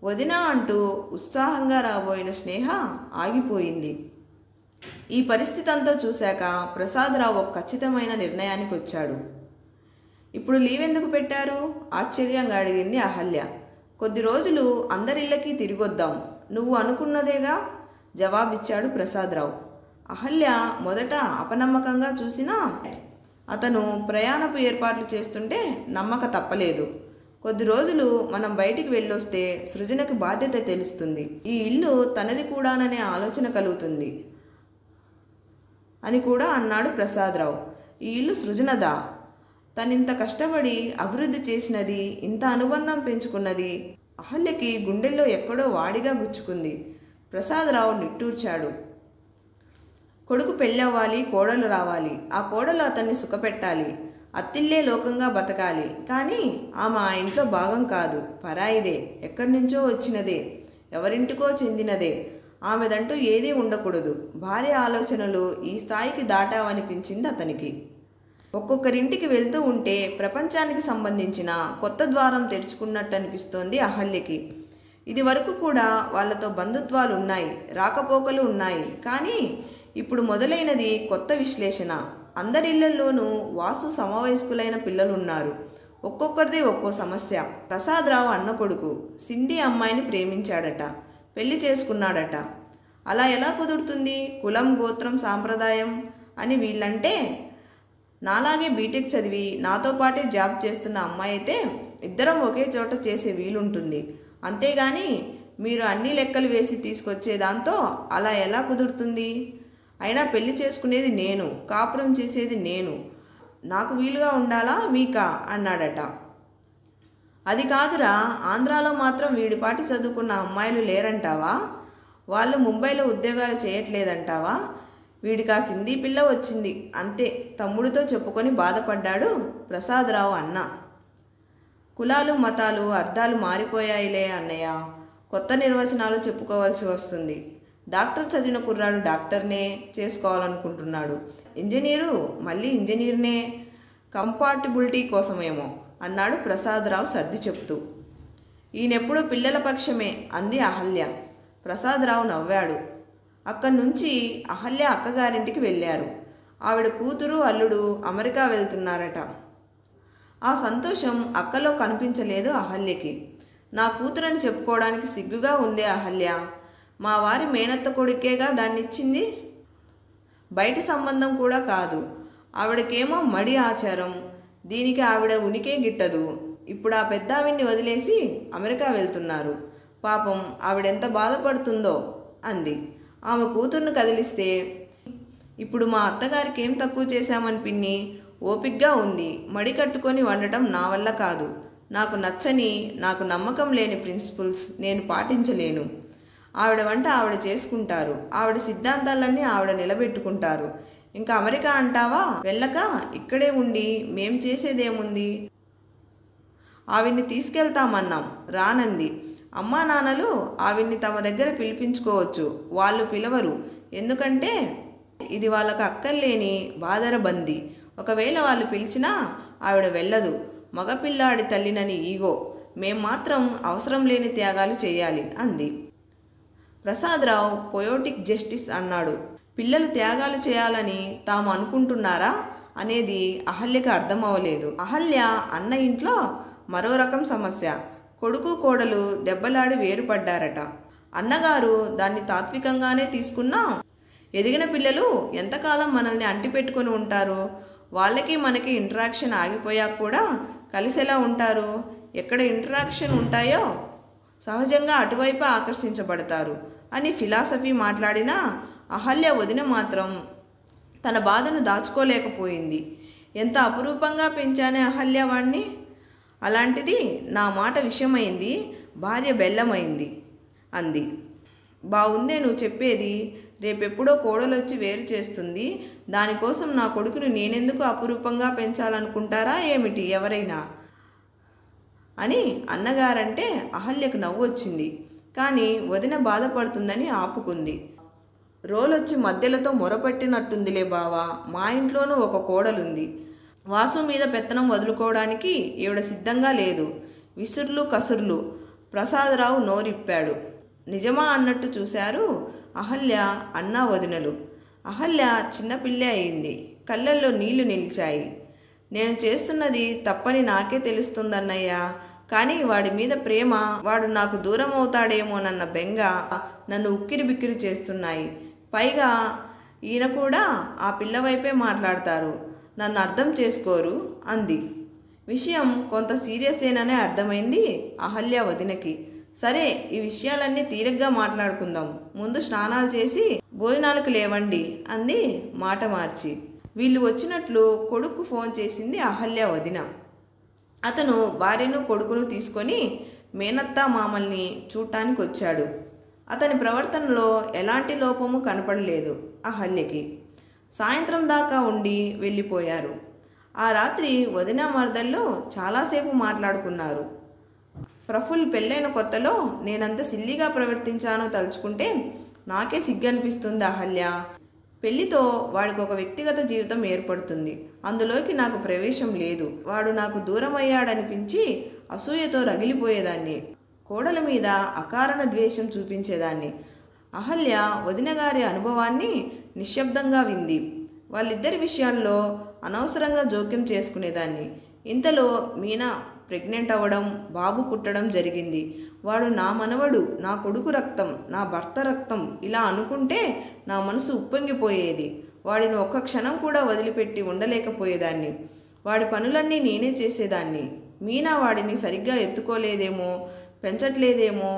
A: వదిన అంటూ ఉత్సాహంగా రాబోయిన స్నేహ ఆగిపోయింది. ఈ పరిస్థితి అంతా చూశాక ప్రసాదరావు ఒక ఖచ్చితమైన నిర్ణయానికి వచ్చాడు. ఇప్పుడు లీవ్ ఎందుకు పెట్టారు? ఆశ్చర్యంగా అడిగింది అహల్య. కొద్ది రోజులు అందరిళ్ళకి తిరిగొద్దాం, నువ్వు అనుకున్నదేగా జవాబిచ్చాడు ప్రసాదరావు. అహల్య మొదట అపనమ్మకంగా చూసినా అతను ప్రయాణపు ఏర్పాట్లు చేస్తుంటే నమ్మక తప్పలేదు. కొద్ది రోజులు మనం బయటికి వెళ్ళొస్తే సృజనకి బాధ్యత తెలుస్తుంది, ఈ ఇల్లు తనది కూడాననే ఆలోచన కలుగుతుంది అని కూడా అన్నాడు ప్రసాదరావు. ఈ ఇల్లు సృజనదా? తనింత కష్టపడి అభివృద్ధి చేసినది, ఇంత అనుబంధం పెంచుకున్నది. అహల్యకి గుండెల్లో ఎక్కడో వాడిగా గుచ్చుకుంది. ప్రసాదరావు నిట్టూర్చాడు. కొడుకు పెళ్ళవ్వాలి, కోడలు రావాలి, ఆ కోడలు అతన్ని సుఖపెట్టాలి, అత్తిల్లే లోకంగా బతకాలి. కానీ ఆమె ఆ ఇంట్లో భాగం కాదు, పరాయిదే, ఎక్కడి నుంచో వచ్చినదే, ఎవరింటికో చెందినదే. ఆమెదంటూ ఏదీ ఉండకూడదు. భార్య ఆలోచనలు ఈ స్థాయికి దాటావనిపించింది అతనికి. ఒక్కొక్కరింటికి వెళ్తూ ఉంటే ప్రపంచానికి సంబంధించిన కొత్త ద్వారం తెరుచుకున్నట్టు అనిపిస్తోంది అహల్యకి. ఇది వరకు కూడా వాళ్ళతో బంధుత్వాలు ఉన్నాయి, రాకపోకలు ఉన్నాయి. కానీ ఇప్పుడు మొదలైనది కొత్త విశ్లేషణ. అందరిళ్లలోనూ వాసు సమవయస్కులైన పిల్లలున్నారు. ఒక్కొక్కరిది ఒక్కో సమస్య. ప్రసాదరావు అన్న కొడుకు సింధీ అమ్మాయిని ప్రేమించాడట, పెళ్లి చేసుకున్నాడట. అలా ఎలా కుదురుతుంది? కులం, గోత్రం, సాంప్రదాయం అని వీళ్ళంటే, నాలాగే బీటెక్ చదివి నాతో పాటే జాబ్ చేస్తున్న అమ్మాయి అయితే ఇద్దరం ఒకే చోట చేసే వీలుంటుంది. అంతేగాని మీరు అన్ని లెక్కలు వేసి తీసుకొచ్చే దాంతో అలా ఎలా కుదురుతుంది? అయినా పెళ్లి చేసుకునేది నేను, కాపురం చేసేది నేను, నాకు వీలుగా ఉండాలా మీకా అన్నాడట. అది కాదురా, ఆంధ్రాలో మాత్రం వీడిపాటి చదువుకున్న అమ్మాయిలు లేరంటావా? వాళ్ళు ముంబైలో ఉద్యోగాలు చేయట్లేదంటావా? వీడికి ఆ సింధీ పిల్ల వచ్చింది అంతే, తమ్ముడితో చెప్పుకొని బాధపడ్డాడు ప్రసాదరావు అన్న. కులాలు, మతాలు, అర్థాలు మారిపోయాయిలే అన్నయ్య. కొత్త నిర్వచనాలు చెప్పుకోవాల్సి వస్తుంది. డాక్టర్ చదివిన కుర్రాడు డాక్టర్నే చేసుకోవాలనుకుంటున్నాడు, ఇంజనీరు మళ్ళీ ఇంజనీర్నే, కంపార్టబిలిటీ కోసమేమో అన్నాడు ప్రసాదరావు సర్ది చెప్తూ. ఈయనెప్పుడు పిల్లల పక్షమే అంది అహల్య. ప్రసాదరావు నవ్వాడు. అక్కడి నుంచి అహల్య అక్కగారింటికి వెళ్ళారు. ఆవిడ కూతురు, అల్లుడు అమెరికా వెళ్తున్నారట. ఆ సంతోషం అక్కలో కనిపించలేదు అహల్యకి. నా కూతురని చెప్పుకోవడానికి సిగ్గుగా ఉందే అహల్య, మా వారి మేనత్త కొడుకేగా దాన్నిచ్చింది, బయటి సంబంధం కూడా కాదు. ఆవిడకేమో మడి ఆచారం, దీనికి ఆవిడ ఉనికే గిట్టదు. ఇప్పుడు ఆ పెద్దావిడ్ని వదిలేసి అమెరికా వెళ్తున్నారు. పాపం ఆవిడెంత బాధపడుతుందో అంది. ఆమె కూతుర్ను కదిలిస్తే, ఇప్పుడు మా అత్తగారికి ఏం తక్కువ చేశామని పిన్ని, ఓపిగ్గా ఉంది, మడి కట్టుకొని వండటం నా వల్ల కాదు. నాకు నచ్చని, నాకు నమ్మకం లేని ప్రిన్సిపల్స్ నేను పాటించలేను. ఆవిడ వంట ఆవిడ చేసుకుంటారు, ఆవిడ సిద్ధాంతాలన్నీ ఆవిడ నిలబెట్టుకుంటారు. ఇంకా అమెరికా అంటావా? వెళ్ళక ఇక్కడే ఉండి మేం చేసేదేముంది? ఆవిడ్ని తీసుకెళ్తామన్నాం, రానంది. అమ్మా నాన్నలు ఆవిడ్ని తమ దగ్గర పిలిపించుకోవచ్చు, వాళ్ళు పిలవరు. ఎందుకంటే ఇది వాళ్ళకు అక్కర్లేని బాదరబందీ. ఒకవేళ వాళ్ళు పిలిచినా ఆవిడ వెళ్ళదు. మగపిల్లాడి తల్లినని ఈగో. మేం మాత్రం అవసరం లేని త్యాగాలు చేయాలి అంది. ప్రసాదరావు పొయోటిక్ జస్టిస్ అన్నాడు. పిల్లలు త్యాగాలు చేయాలని తాము అనుకుంటున్నారా అనేది అహల్యకు అర్థమవలేదు. అహల్య అన్న ఇంట్లో మరో రకం సమస్య. కొడుకు కోడలు దెబ్బలాడి వేరుపడ్డారట. అన్నగారు దాన్ని తాత్వికంగానే తీసుకున్నా, ఎదిగిన పిల్లలు ఎంతకాలం మనల్ని అంటిపెట్టుకొని ఉంటారు? వాళ్ళకి మనకి ఇంటరాక్షన్ ఆగిపోయాక కూడా కలిసేలా ఉంటారు. ఎక్కడ ఇంటరాక్షన్ ఉంటాయో సహజంగా అటువైపు ఆకర్షించబడతారు అని ఫిలాసఫీ మాట్లాడినా అహల్య వదిన మాత్రం తన బాధను దాచుకోలేకపోయింది. ఎంత అపురూపంగా పెంచానే అహల్య వాణ్ణి, అలాంటిది నా మాట విషయమైంది, భార్య బెల్లమైంది అంది. బాగుందే నువ్వు చెప్పేది, రేపెప్పుడో కోడలొచ్చి వేరు చేస్తుంది, దానికోసం నా కొడుకును నేనెందుకు అపురూపంగా పెంచాలనుకుంటారా ఏమిటి ఎవరైనా అని అన్నగారంటే అహల్యకు నవ్వు వచ్చింది. కానీ వదిన బాధపడుతుందని ఆపుకుంది. రోలొచ్చి మధ్యలతో మొరపెట్టినట్టుందిలే బావా, మా ఇంట్లోనూ ఒక కోడలుంది. వాసు మీద పెత్తనం వదులుకోవడానికి ఈవిడ సిద్ధంగా లేదు. విసుర్లు కసుర్లు. ప్రసాదరావు నోరిప్పాడు. నిజమా అన్నట్టు చూశారు అహల్య అన్నా వదినలు. అహల్య చిన్నపిల్లే అయింది. కళ్ళల్లో నీళ్లు నిలిచాయి. నేను చేస్తున్నది తప్పని నాకే తెలుస్తుందన్నయ్యా, కానీ వాడి మీద ప్రేమ, వాడు నాకు దూరం అవుతాడేమోనన్న బెంగ నన్ను ఉక్కిరి బిక్కిరి చేస్తున్నాయి. పైగా ఈయన కూడా ఆ పిల్లవైపే మాట్లాడతారు, నన్ను అర్థం చేసుకోరు అంది. విషయం కొంత సీరియసేననే అర్థమైంది అహల్య వదినకి. సరే, ఈ విషయాలన్నీ తీరిగ్గా మాట్లాడుకుందాం. ముందు స్నానాలు చేసి భోజనాలకు లేవండి అంది మాట మార్చి. వీళ్ళు వచ్చినట్లు కొడుకు ఫోన్ చేసింది అహల్య వదిన. అతను భార్యను కొడుకును తీసుకొని మేనత్త మామల్ని చూడటానికి వచ్చాడు. అతని ప్రవర్తనలో ఎలాంటి లోపము కనపడలేదు అహల్యకి. సాయంత్రం దాకా ఉండి వెళ్ళిపోయారు. ఆ రాత్రి వదిన మరదల్లో చాలాసేపు మాట్లాడుకున్నారు. ప్రఫుల్ పెళ్ళైన కొత్తలో నేనంత సిల్లిగా ప్రవర్తించానో తలుచుకుంటే నాకే సిగ్గనిపిస్తుంది అహల్య. పెళ్లితో వాడికి ఒక వ్యక్తిగత జీవితం ఏర్పడుతుంది. అందులోకి నాకు ప్రవేశం లేదు. వాడు నాకు దూరం అయ్యాడనిపించి అసూయతో రగిలిపోయేదాన్ని. కోడల మీద అకారణ ద్వేషం చూపించేదాన్ని. అహల్య వదినగారి అనుభవాన్ని నిశ్శబ్దంగా వింది. వాళ్ళిద్దరి విషయాల్లో అనవసరంగా జోక్యం చేసుకునేదాన్ని. ఇంతలో మీనా ప్రెగ్నెంట్ అవ్వడం, బాబు పుట్టడం జరిగింది. వాడు నా మనవడు, నా కొడుకు రక్తం, నా భర్త రక్తం ఇలా అనుకుంటే నా మనసు ఉప్పొంగిపోయేది. వాడిని ఒక్క క్షణం కూడా వదిలిపెట్టి ఉండలేకపోయేదాన్ని. వాడి పనులన్నీ నేనే చేసేదాన్ని. మీనా వాడిని సరిగ్గా ఎత్తుకోలేదేమో, పెంచట్లేదేమో,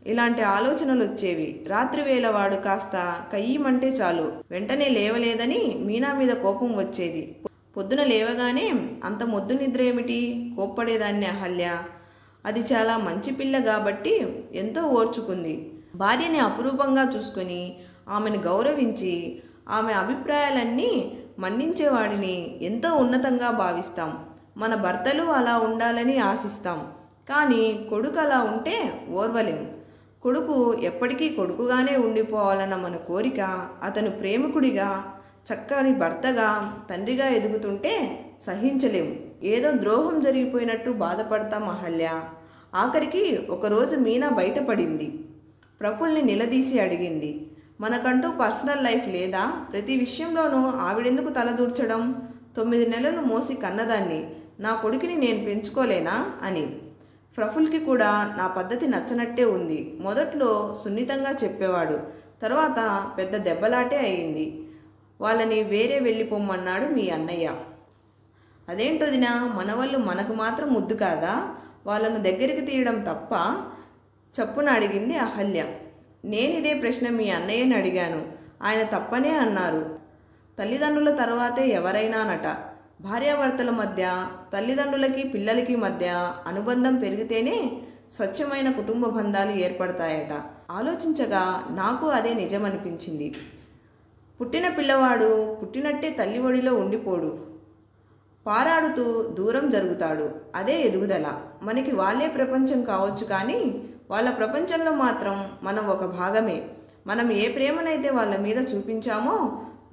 A: ఇలాంటి ఆలోచనలు వచ్చేవి. రాత్రివేళ వాడు కాస్త కయ్యమంటే చాలు వెంటనే లేవలేదని మీనా మీద కోపం వచ్చేది. పొద్దున లేవగానే అంత మొద్దు నిద్ర ఏమిటి, కోప్పడేదాన్ని అహల్య. అది చాలా మంచి పిల్ల కాబట్టి ఎంతో ఓర్చుకుంది. భార్యని అపురూపంగా చూసుకొని ఆమెను గౌరవించి ఆమె అభిప్రాయాలన్నీ మన్నించేవాడిని ఎంతో ఉన్నతంగా భావిస్తాం. మన భర్తలు అలా ఉండాలని ఆశిస్తాం. కానీ కొడుకు అలా ఉంటే ఓర్వలేం. కొడుకు ఎప్పటికీ కొడుకుగానే ఉండిపోవాలన్న మన కోరిక అతను ప్రేమికుడిగా, చక్కని భర్తగా, తండ్రిగా ఎదుగుతుంటే సహించలేం. ఏదో ద్రోహం జరిగిపోయినట్టు బాధపడతాం అహల్య. ఆఖరికి ఒకరోజు మీనా బయటపడింది. ప్రఫుల్ని నిలదీసి అడిగింది, మనకంటూ పర్సనల్ లైఫ్ లేదా? ప్రతి విషయంలోనూ ఆవిడెందుకు తలదూర్చడం? 9 నెలలు మోసి కన్నదాన్ని, నా కొడుకుని నేను పెంచుకోలేనా అని. ప్రఫుల్కి కూడా నా పద్ధతి నచ్చనట్టే ఉంది. మొదట్లో సున్నితంగా చెప్పేవాడు, తర్వాత పెద్ద దెబ్బలాటే అయింది. వాళ్ళని వేరే వెళ్ళిపోమ్మన్నాడు మీ అన్నయ్య. అదేంటొదినా, మనవాళ్ళు మనకు మాత్రం ముద్దు కాదా? వాళ్ళను దగ్గరికి తీయడం తప్ప? చప్పున అడిగింది అహల్య. నేనిదే ప్రశ్న మీ అన్నయ్యని అడిగాను. ఆయన తప్పనే అన్నారు. తల్లిదండ్రుల తర్వాతే ఎవరైనానట. భార్యాభర్తల మధ్య, తల్లిదండ్రులకి పిల్లలకి మధ్య అనుబంధం పెరిగితేనే స్వచ్ఛమైన కుటుంబ బంధాలు ఏర్పడతాయట. ఆలోచించగా నాకు అదే నిజమనిపించింది. పుట్టిన పిల్లవాడు పుట్టినట్టే తల్లి ఒడిలో ఉండిపోడు, పారాడుతూ దూరం జరుగుతాడు. అదే ఎదుగుదల. మనకి వాళ్ళే ప్రపంచం కావచ్చు, కానీ వాళ్ళ ప్రపంచంలో మాత్రం మనం ఒక భాగమే. మనం ఏ ప్రేమనైతే వాళ్ళ మీద చూపించామో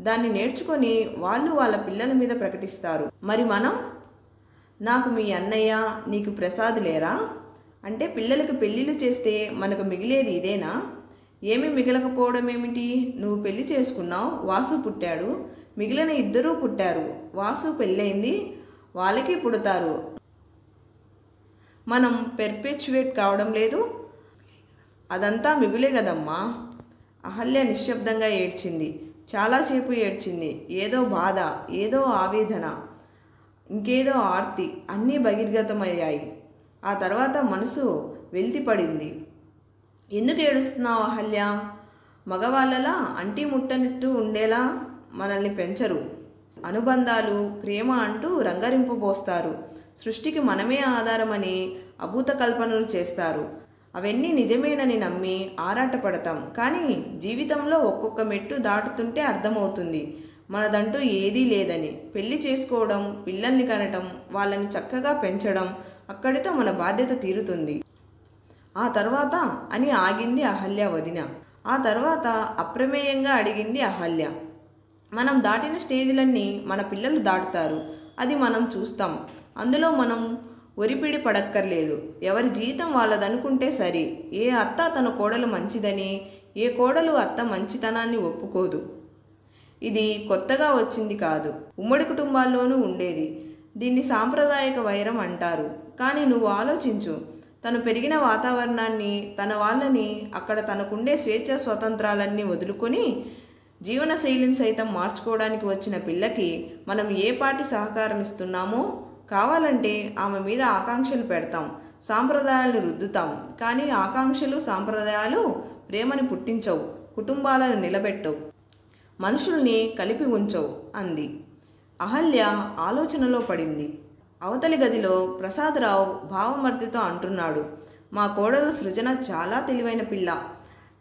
A: దాన్ని నేర్చుకొని వాళ్ళు వాళ్ళ పిల్లల మీద ప్రకటిస్తారు. మరి మనం, నాకు మీ అన్నయ్య, నీకు ప్రసాద్ లేరా అంటే పిల్లలకు పెళ్ళిళ్ళు చేస్తే మనకు మిగిలేది ఇదేనా? ఏమీ మిగలకపోవడం ఏమిటి? నువ్వు పెళ్లి చేసుకున్నావు, వాసు పుట్టాడు, మిగిలిన ఇద్దరూ పుట్టారు. వాసు పెళ్ళయింది, వాళ్ళకి పుడతారు. మనం పెర్పెచ్యువేట్ కావడం లేదు. అదంతా మిగులే కదమ్మా. అహల్య నిశ్శబ్దంగా ఏడ్చింది. చాలాసేపు ఏడ్చింది. ఏదో బాధ, ఏదో ఆవేదన, ఇంకేదో ఆర్తి, అన్నీ బహిర్గతమయ్యాయి. ఆ తర్వాత మనసు వెల్తిపడింది. ఎందుకు ఏడుస్తున్నావు అహల్య? మగవాళ్ళలా అంటి ముట్టనిట్టు ఉండేలా మనల్ని పెంచరు. అనుబంధాలు, ప్రేమ అంటూ రంగరింపబోస్తారు. సృష్టికి మనమే ఆధారమని అభూత కల్పనలు చేస్తారు. అవన్నీ నిజమేనని నమ్మి ఆరాటపడతాం. కానీ జీవితంలో ఒక్కొక్క మెట్టు దాటుతుంటే అర్థమవుతుంది మనదంటూ ఏదీ లేదని. పెళ్లి చేసుకోవడం, పిల్లల్ని కనటం, వాళ్ళని చక్కగా పెంచడం, అక్కడితో మన బాధ్యత తీరుతుంది. ఆ తర్వాత అని ఆగింది అహల్య వదిన. ఆ తర్వాత అప్రమేయంగా అడిగింది అహల్య. మనం దాటిన స్టేజ్లన్నీ మన పిల్లలు దాటుతారు, అది మనం చూస్తాం. అందులో మనం ఒరిపిడి పడక్కర్లేదు. ఎవరి జీవితం వాళ్ళదనుకుంటే సరి. ఏ అత్త తన కోడలు మంచిదని, ఏ కోడలు అత్త మంచితనాన్ని ఒప్పుకోదు. ఇది కొత్తగా వచ్చింది కాదు, ఉమ్మడి కుటుంబాల్లోనూ ఉండేది. దీన్ని సాంప్రదాయక వైరం అంటారు. కానీ నువ్వు ఆలోచించు, తను పెరిగిన వాతావరణాన్ని, తన వాళ్ళని, అక్కడ తనకుండే స్వేచ్ఛ స్వతంత్రాలన్నీ వదులుకొని జీవనశైలిని సైతం మార్చుకోవడానికి వచ్చిన పిల్లకి మనం ఏ పాటి సహకారం ఇస్తున్నామో? కావాలంటే ఆమె మీద ఆకాంక్షలు పెడతాం, సాంప్రదాయాలను రుద్దుతాం. కానీ ఆకాంక్షలు, సాంప్రదాయాలు ప్రేమని పుట్టించవు, కుటుంబాలను నిలబెట్టవు, మనుషుల్ని కలిపి ఉంచవు అంది. అహల్య ఆలోచనలో పడింది. అవతలి గదిలో ప్రసాదరావు భావమర్దితో అంటున్నాడు, మా కోడలు సృజన చాలా తెలివైన పిల్ల.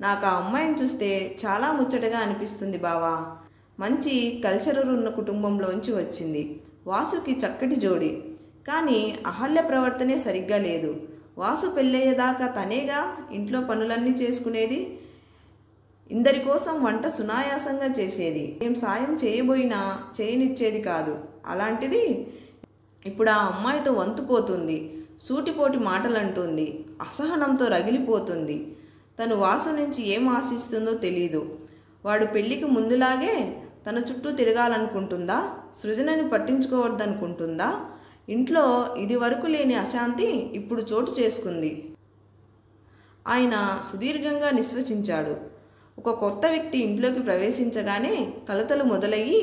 A: నాకు ఆ అమ్మాయిని చూస్తే చాలా ముచ్చటగా అనిపిస్తుంది బావా. మంచి కల్చరల్ ఉన్న కుటుంబంలోంచి వచ్చింది. వాసుకి చక్కటి జోడి. కానీ అహల్య ప్రవర్తనే సరిగ్గా లేదు. వాసు పెళ్ళయ్యేదాకా తనేగా ఇంట్లో పనులన్నీ చేసుకునేది. ఇందరి కోసం వంట సునాయాసంగా చేసేది. ఏం సాయం చేయబోయినా చేయనిచ్చేది కాదు. అలాంటిది ఇప్పుడు ఆ అమ్మాయితో వంతుపోతుంది, సూటిపోటి మాటలంటుంది, అసహనంతో రగిలిపోతుంది. తను వాసు నుంచి ఏం ఆశిస్తుందో తెలీదు. వాడు పెళ్లికి ముందులాగే తన చుట్టూ తిరగాలనుకుంటుందా? సృజనని పట్టించుకోవద్దనుకుంటుందా? ఇంట్లో ఇది వరకు లేని అశాంతి ఇప్పుడు చోటు చేసుకుంది. ఆయన సుదీర్ఘంగా నిశ్వసించాడు. ఒక కొత్త వ్యక్తి ఇంట్లోకి ప్రవేశించగానే కలతలు మొదలయ్యి,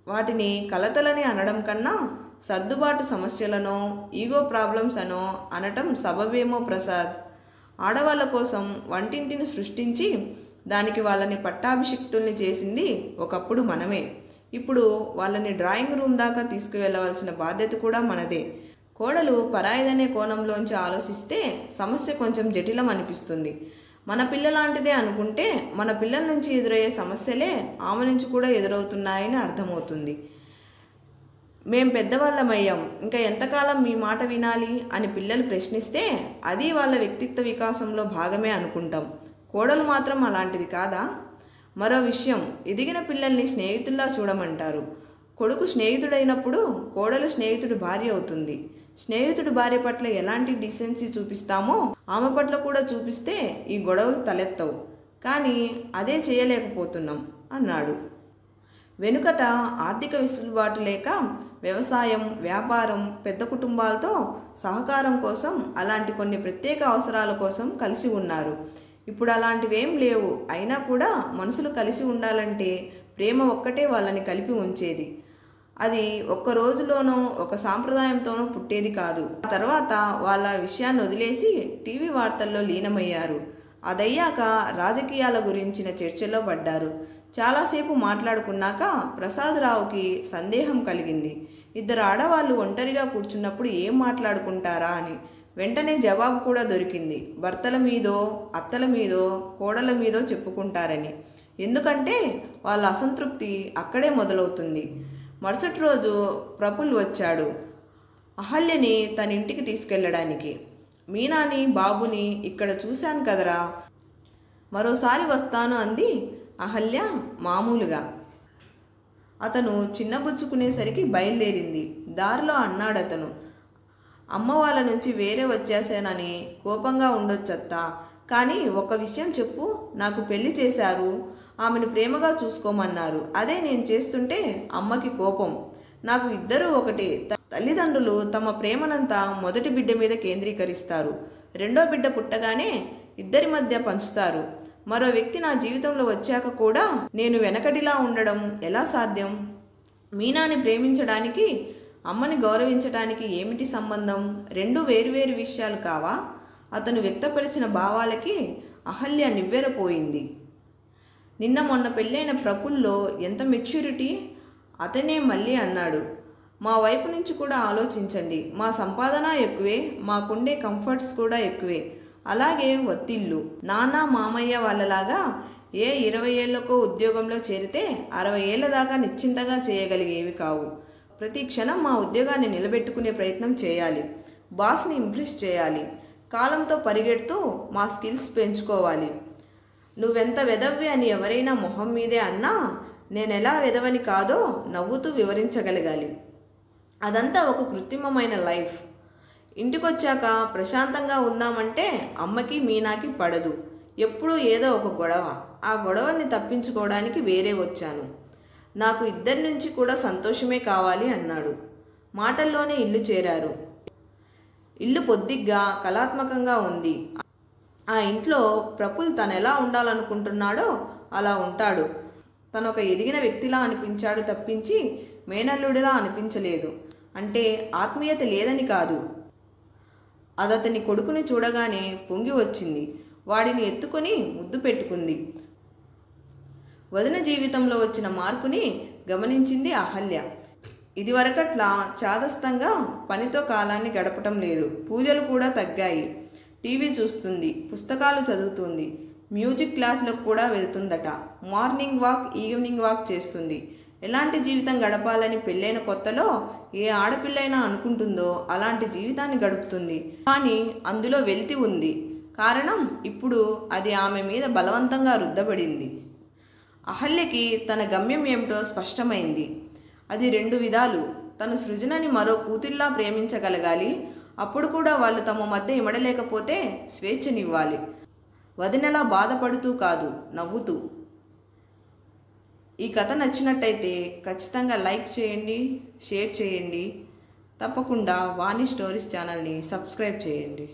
A: వాటిని కలతలని అనడం కన్నా సర్దుబాటు సమస్యలనో ఈగో ప్రాబ్లమ్స్ అనో అనటం సబబేమో ప్రసాద్. ఆడవాళ్ళ కోసం వంటింటిని సృష్టించి దానికి వాళ్ళని పట్టాభిషిక్తుల్ని చేసింది ఒకప్పుడు మనమే. ఇప్పుడు వాళ్ళని డ్రాయింగ్ రూమ్ దాకా తీసుకువెళ్ళవలసిన బాధ్యత కూడా మనదే. కోడలు పరాయిదనే కోణంలోంచి ఆలోచిస్తే సమస్య కొంచెం జటిలం అనిపిస్తుంది. మన పిల్లలాంటిదే అనుకుంటే మన పిల్లల నుంచి ఎదురయ్యే సమస్యలే ఆమె నుంచి కూడా ఎదురవుతున్నాయని అర్థమవుతుంది. మేం పెద్దవాళ్ళమయ్యాం, ఇంకా ఎంతకాలం మీ మాట వినాలి అని పిల్లలు ప్రశ్నిస్తే అది వాళ్ళ వ్యక్తిత్వ వికాసంలో భాగమే అనుకుంటాం. కోడలు మాత్రం అలాంటిది కాదా? మరో విషయం, ఎదిగిన పిల్లల్ని స్నేహితుల్లా చూడమంటారు. కొడుకు స్నేహితుడైనప్పుడు కోడలు స్నేహితుడి భార్య అవుతుంది. స్నేహితుడి భార్య పట్ల ఎలాంటి డీసెన్సీ చూపిస్తామో ఆమె పట్ల కూడా చూపిస్తే ఈ గొడవలు తలెత్తవు. కానీ అదే చేయలేకపోతున్నాం అన్నాడు. వెనుకట ఆర్థిక వెసులుబాటు లేక వ్యవసాయం, వ్యాపారం, పెద్ద కుటుంబాలతో సహకారం కోసం, అలాంటి కొన్ని ప్రత్యేక అవసరాల కోసం కలిసి ఉన్నారు. ఇప్పుడు అలాంటివేం లేవు. అయినా కూడా మనుషులు కలిసి ఉండాలంటే ప్రేమ ఒక్కటే వాళ్ళని కలిపి ఉంచేది. అది ఒక్క రోజులోనో ఒక సాంప్రదాయంతోనో పుట్టేది కాదు. ఆ తర్వాత వాళ్ళ విషయాన్ని వదిలేసి టీవీ వార్తల్లో లీనమయ్యారు. అదయ్యాక రాజకీయాల గురించిన చర్చలో పడ్డారు. చాలాసేపు మాట్లాడుకున్నాక ప్రసాదరావుకి సందేహం కలిగింది. ఇద్దరు ఆడవాళ్ళు ఒంటరిగా కూర్చున్నప్పుడు ఏం మాట్లాడుకుంటారా అని. వెంటనే జవాబు కూడా దొరికింది. భర్తల మీదో, అత్తల మీదో, కోడల మీదో చెప్పుకుంటారని. ఎందుకంటే వాళ్ళ అసంతృప్తి అక్కడే మొదలవుతుంది. మరుసటి రోజు ప్రఫుల్ వచ్చాడు అహల్యని తన ఇంటికి తీసుకెళ్ళడానికి. మీనాని, బాబుని ఇక్కడ చూశాను కదరా, మరోసారి వస్తాను అంది అహల్య మామూలుగా. అతను చిన్నబుచ్చుకునేసరికి బయలుదేరింది. దారిలో అన్నాడతను, అమ్మ వాళ్ళ నుంచి వేరే వచ్చేసానని కోపంగా ఉండొచ్చత్తా, కానీ ఒక విషయం చెప్పు, నాకు పెళ్లి చేశారు, ఆమెను ప్రేమగా చూసుకోమన్నారు. అదే నేను చేస్తుంటే అమ్మకి కోపం. నాకు ఇద్దరూ ఒకటే. తల్లిదండ్రులు తమ ప్రేమనంతా మొదటి బిడ్డ మీద కేంద్రీకరిస్తారు. రెండో బిడ్డ పుట్టగానే ఇద్దరి మధ్య పంచుతారు. మరో వ్యక్తి నా జీవితంలో వచ్చాక కూడా నేను వెనకటిలా ఉండడం ఎలా సాధ్యం? మీనాని ప్రేమించడానికి, అమ్మని గౌరవించడానికి ఏమిటి సంబంధం? రెండు వేరువేరు విషయాలు కావా? అతను వ్యక్తపరిచిన భావాలకి అహల్య నివ్వెరపోయింది. నిన్న మొన్న పెళ్ళైన ప్రఫుల్లో ఎంత మెచ్యూరిటీ! అతనే మళ్ళీ అన్నాడు, మా వైపు నుంచి కూడా ఆలోచించండి. మా సంపాదన ఎక్కువే, మాకుండే కంఫర్ట్స్ కూడా ఎక్కువే, అలాగే ఒత్తిళ్ళు. నాన్న, మామయ్య వాళ్ళలాగా ఏ 20 ఏళ్లకో ఉద్యోగంలో చేరితే 60 ఏళ్ల దాకా నిశ్చింతగా చేయగలిగేవి కావు. ప్రతి క్షణం మా ఉద్యోగాన్ని నిలబెట్టుకునే ప్రయత్నం చేయాలి. బాస్ని ఇంప్రెస్ చేయాలి. కాలంతో పరిగెడుతూ మా స్కిల్స్ పెంచుకోవాలి. నువ్వెంత వెదవ్వి అని ఎవరైనా మొహం మీదే అన్నా నేనెలా వెదవని కాదో నవ్వుతూ వివరించగలగాలి. అదంతా ఒక కృత్రిమమైన లైఫ్. ఇంటికొచ్చాక ప్రశాంతంగా ఉందామంటే అమ్మకి మీనాకి పడదు. ఎప్పుడూ ఏదో ఒక గొడవ. ఆ గొడవని తప్పించుకోవడానికి వేరే వచ్చాను. నాకు ఇద్దరి నుంచి కూడా సంతోషమే కావాలి అన్నాడు. మాటల్లోనే ఇల్లు చేరారు. ఇల్లు పొద్దిగ్గా కళాత్మకంగా ఉంది. ఆ ఇంట్లో ప్రఫుల్ తనెలా ఉండాలనుకుంటున్నాడో అలా ఉంటాడు. తనొక ఎదిగిన వ్యక్తిలా అనిపించాడు తప్పించి మేనల్లుడిలా అనిపించలేదు. అంటే ఆత్మీయత లేదని కాదు. అదతని కొడుకుని చూడగానే పొంగి వచ్చింది. వాడిని ఎత్తుకొని ముద్దు పెట్టుకుంది. వదిన జీవితంలో వచ్చిన మార్పుని గమనించింది అహల్య. ఇదివరకట్లా చాదస్తంగా పనితో కాలాన్ని గడపటం లేదు. పూజలు కూడా తగ్గాయి. టీవీ చూస్తుంది, పుస్తకాలు చదువుతుంది, మ్యూజిక్ క్లాసులకు కూడా వెళ్తుందట. మార్నింగ్ వాక్, ఈవినింగ్ వాక్ చేస్తుంది. ఎలాంటి జీవితం గడపాలని పెళ్ళైన కొత్తలో ఏ ఆడపిల్లైనా అనుకుంటుందో అలాంటి జీవితాన్ని గడుపుతుంది. కానీ అందులో వెలితి ఉంది. కారణం ఇప్పుడు అది ఆమె మీద బలవంతంగా రుద్దబడింది. అహల్యకి తన గమ్యం ఏమిటో స్పష్టమైంది. అది రెండు విధాలు. తను సృజనని మరో కూతుర్లా ప్రేమించగలగాలి. అప్పుడు కూడా వాళ్ళు తమ మధ్య ఇమడలేకపోతే స్వేచ్ఛనివ్వాలి. వదినలా బాధపడుతూ కాదు, నవ్వుతూ. ఈ కథ నచ్చినట్టయితే ఖచ్చితంగా లైక్ చేయండి, షేర్ చేయండి. తప్పకుండా వాణి స్టోరీస్ ఛానల్ని సబ్స్క్రైబ్ చేయండి.